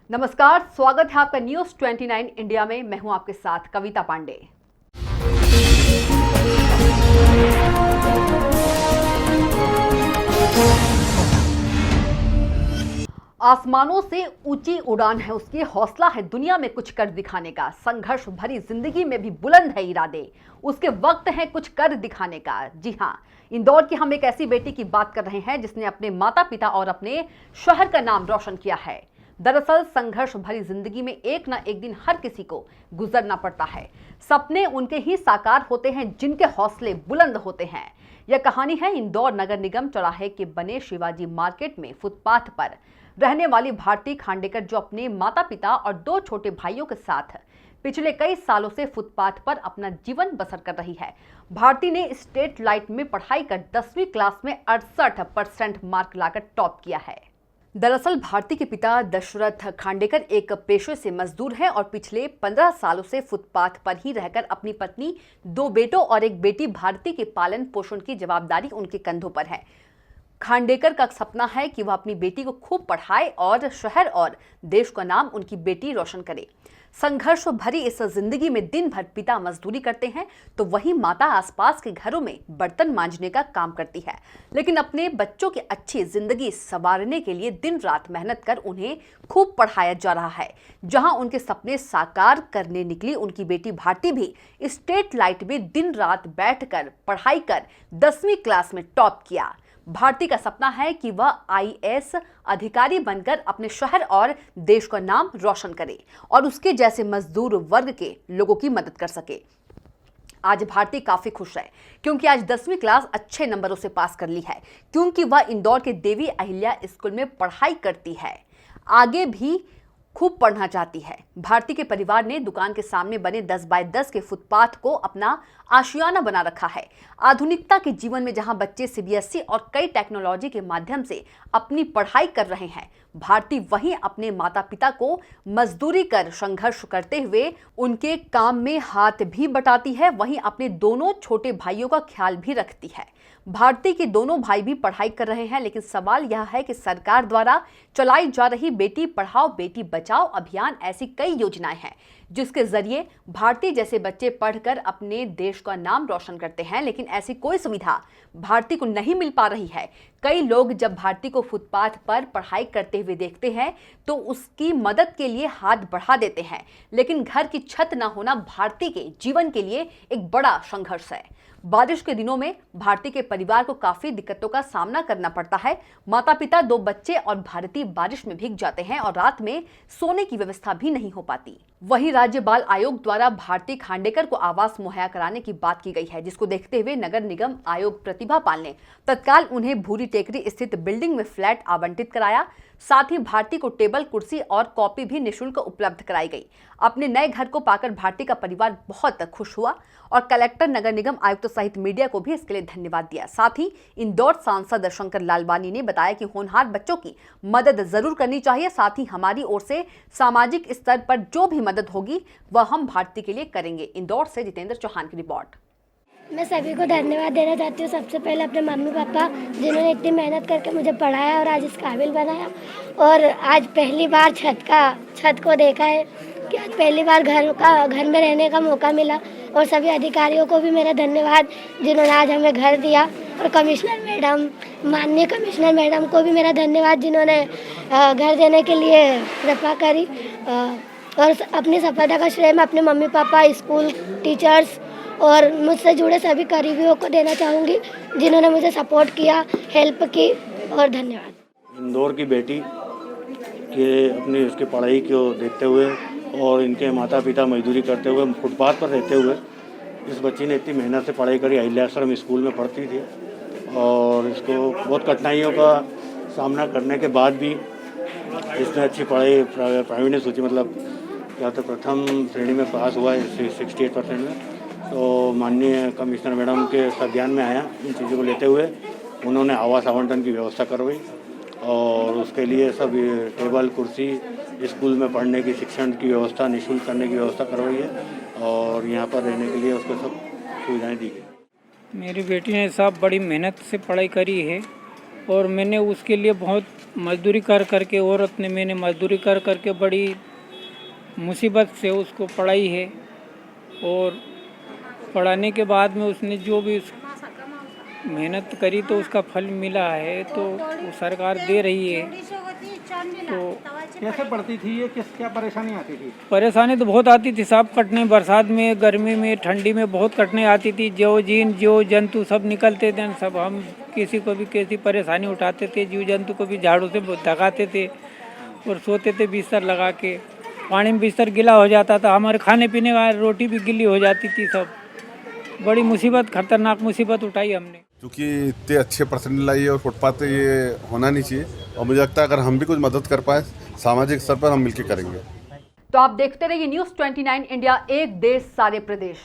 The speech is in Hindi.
नमस्कार, स्वागत है आपका न्यूज 29 इंडिया में। मैं हूं आपके साथ कविता पांडे। आसमानों से ऊंची उड़ान है उसकी, हौसला है दुनिया में कुछ कर दिखाने का। संघर्ष भरी जिंदगी में भी बुलंद है इरादे, उसके वक्त है कुछ कर दिखाने का। जी हां, इंदौर की हम एक ऐसी बेटी की बात कर रहे हैं जिसने अपने माता पिता और अपने शहर का नाम रोशन किया है। दरअसल संघर्ष भरी जिंदगी में एक ना एक दिन हर किसी को गुजरना पड़ता है। सपने उनके ही साकार होते हैं जिनके हौसले बुलंद होते हैं। यह कहानी है इंदौर नगर निगम चौराहे के बने शिवाजी मार्केट में फुटपाथ पर रहने वाली भारती खांडेकर, जो अपने माता पिता और 2 छोटे भाइयों के साथ पिछले कई सालों से फुटपाथ पर अपना जीवन बसर कर रही है। भारती ने स्टेट लाइट में पढ़ाई कर 10वीं क्लास में 68% मार्क लाकर टॉप किया है। दरअसल भारती के पिता दशरथ खांडेकर एक पेशे से मजदूर हैं और पिछले 15 सालों से फुटपाथ पर ही रहकर अपनी पत्नी, 2 बेटों और एक बेटी भारती के पालन पोषण की जवाबदारी उनके कंधों पर है। खांडेकर का सपना है कि वह अपनी बेटी को खूब पढ़ाए और शहर और देश का नाम उनकी बेटी रोशन करे। संघर्ष भरी इस जिंदगी में दिन भर पिता मजदूरी करते हैं तो वहीं माता आसपास के घरों में बर्तन मांजने का काम करती है, लेकिन अपने बच्चों की अच्छी जिंदगी संवारने के लिए दिन रात मेहनत कर उन्हें खूब पढ़ाया जा रहा है। जहां उनके सपने साकार करने निकली उनकी बेटी भारती भी स्टेट लाइट में दिन रात बैठकर पढ़ाई कर 10वीं क्लास में टॉप किया। भारती का सपना है कि वह आईएएस अधिकारी बनकर अपने शहर और देश का नाम रोशन करे और उसके जैसे मजदूर वर्ग के लोगों की मदद कर सके। आज भारती काफी खुश है क्योंकि आज 10वीं क्लास अच्छे नंबरों से पास कर ली है, क्योंकि वह इंदौर के देवी अहिल्या स्कूल में पढ़ाई करती है। आगे भी खूब पढ़ना चाहती है। भारती के परिवार ने दुकान के सामने बने 10 बाय 10 के फुटपाथ को अपना आशियाना बना रखा है। आधुनिकता के जीवन में जहां बच्चे सीबीएसई और कई टेक्नोलॉजी के माध्यम से अपनी पढ़ाई कर रहे हैं, भारती वहीं अपने माता पिता को मजदूरी कर संघर्ष करते हुए उनके काम में हाथ भी बटाती है, वहीं अपने दोनों छोटे भाइयों का ख्याल भी रखती है। भारती के दोनों भाई भी पढ़ाई कर रहे हैं, लेकिन सवाल यह है कि सरकार द्वारा चलाई जा रही बेटी पढ़ाओ बेटी बचाओ अभियान ऐसी कई योजनाएं हैं जिसके जरिए भारती जैसे बच्चे पढ़कर अपने देश का नाम रोशन करते हैं, लेकिन ऐसी कोई सुविधा भारती को नहीं मिल पा रही है। कई लोग जब भारती को फुटपाथ पर पढ़ाई करते हुए देखते हैं तो उसकी मदद के लिए हाथ बढ़ा देते हैं, लेकिन घर की छत न होना भारती के जीवन के लिए एक बड़ा संघर्ष है। बारिश के दिनों में भारती के परिवार को काफी दिक्कतों का सामना करना पड़ता है। माता पिता, 2 बच्चे और भारती बारिश में भीग जाते हैं और रात में सोने की व्यवस्था भी नहीं हो पाती। वहीं राज्य बाल आयोग द्वारा भारती खांडेकर को आवास मुहैया कराने की बात की गई है, जिसको देखते हुए नगर निगम आयोग प्रतिभा पाल ने तत्काल उन्हें भूरी टेकरी स्थित बिल्डिंग में फ्लैट आवंटित कराया। साथ ही भारती को टेबल, कुर्सी और कॉपी भी निःशुल्क उपलब्ध कराई गई। अपने नए घर को पाकर भारती का परिवार बहुत खुश हुआ और कलेक्टर, नगर निगम आयुक्त सहित मीडिया को भी इसके लिए धन्यवाद दिया। साथ ही इंदौर सांसद शंकर लालवानी ने बताया कि होनहार बच्चों की मदद जरूर करनी चाहिए। साथ ही हमारी ओर से सामाजिक स्तर पर जो भी मदद होगी वह हम भारती के लिए करेंगे। इंदौर से जितेंद्र चौहान की रिपोर्ट। मैं सभी को धन्यवाद देना चाहती हूँ। सबसे पहले अपने मम्मी पापा जिन्होंने इतनी मेहनत करके मुझे पढ़ाया और आज इस काबिल बनाया, और आज पहली बार छत को देखा है कि आज पहली बार घर में रहने का मौका मिला। और सभी अधिकारियों को भी मेरा धन्यवाद जिन्होंने आज हमें घर दिया, और कमिश्नर मैडम, माननीय कमिश्नर मैडम को भी मेरा धन्यवाद जिन्होंने घर देने के लिए कृपा करी। और अपनी सफलता का श्रेय मैं अपने मम्मी पापा, स्कूल टीचर्स और मुझसे जुड़े सभी करीबियों को देना चाहूँगी जिन्होंने मुझे सपोर्ट किया, हेल्प की, और धन्यवाद। इंदौर की बेटी के अपनी उसकी पढ़ाई को देखते हुए और इनके माता पिता मजदूरी करते हुए फुटपाथ पर रहते हुए इस बच्ची ने इतनी मेहनत से पढ़ाई करी। अहिल्याश्रम स्कूल में पढ़ती थी और इसको बहुत कठिनाइयों का सामना करने के बाद भी इसने अच्छी पढ़ाई प्रावीण्य सूची मतलब क्या तो प्रथम श्रेणी में पास हुआ है 68% में। तो माननीय कमिश्नर मैडम के संज्ञान में आया, इन चीज़ों को लेते हुए उन्होंने आवास आवंटन की व्यवस्था करवाई और उसके लिए सब टेबल, कुर्सी, स्कूल में पढ़ने की शिक्षण की व्यवस्था निःशुल्क करने की व्यवस्था करवाई है और यहाँ पर रहने के लिए उसको सब सुविधाएं दी गई। मेरी बेटी ने साहब बड़ी मेहनत से पढ़ाई करी है और मैंने उसके लिए बहुत मजदूरी कर करके मैंने मजदूरी कर करके बड़ी मुसीबत से उसको पढ़ाई है। और पढ़ाने के बाद में उसने जो भी मेहनत करी तो उसका फल मिला है, तो वो सरकार दे रही है। तो कैसे पढ़ती थी ये, क्या परेशानी आती थी? परेशानी तो बहुत आती थी, सांप कटने, बरसात में, गर्मी में, ठंडी में बहुत कटने आती थी। जो जंतु सब निकलते थे, सब हम किसी को भी कैसी परेशानी उठाते थे, जीव जंतु को भी झाड़ू से दगाते थे और सोते थे बिस्तर लगा के। पानी में बिस्तर गीला हो जाता था, हमारे खाने पीने का रोटी भी गीली हो जाती थी। सब बड़ी मुसीबत, खतरनाक मुसीबत उठाई हमने। क्योंकि इतने अच्छे परसेंट लाई है और फुटपाथ पे ये होना नहीं चाहिए, और मुझे लगता है अगर हम भी कुछ मदद कर पाए सामाजिक स्तर पर, हम मिलकर करेंगे। तो आप देखते रहिए न्यूज़ 29 इंडिया, एक देश सारे प्रदेश।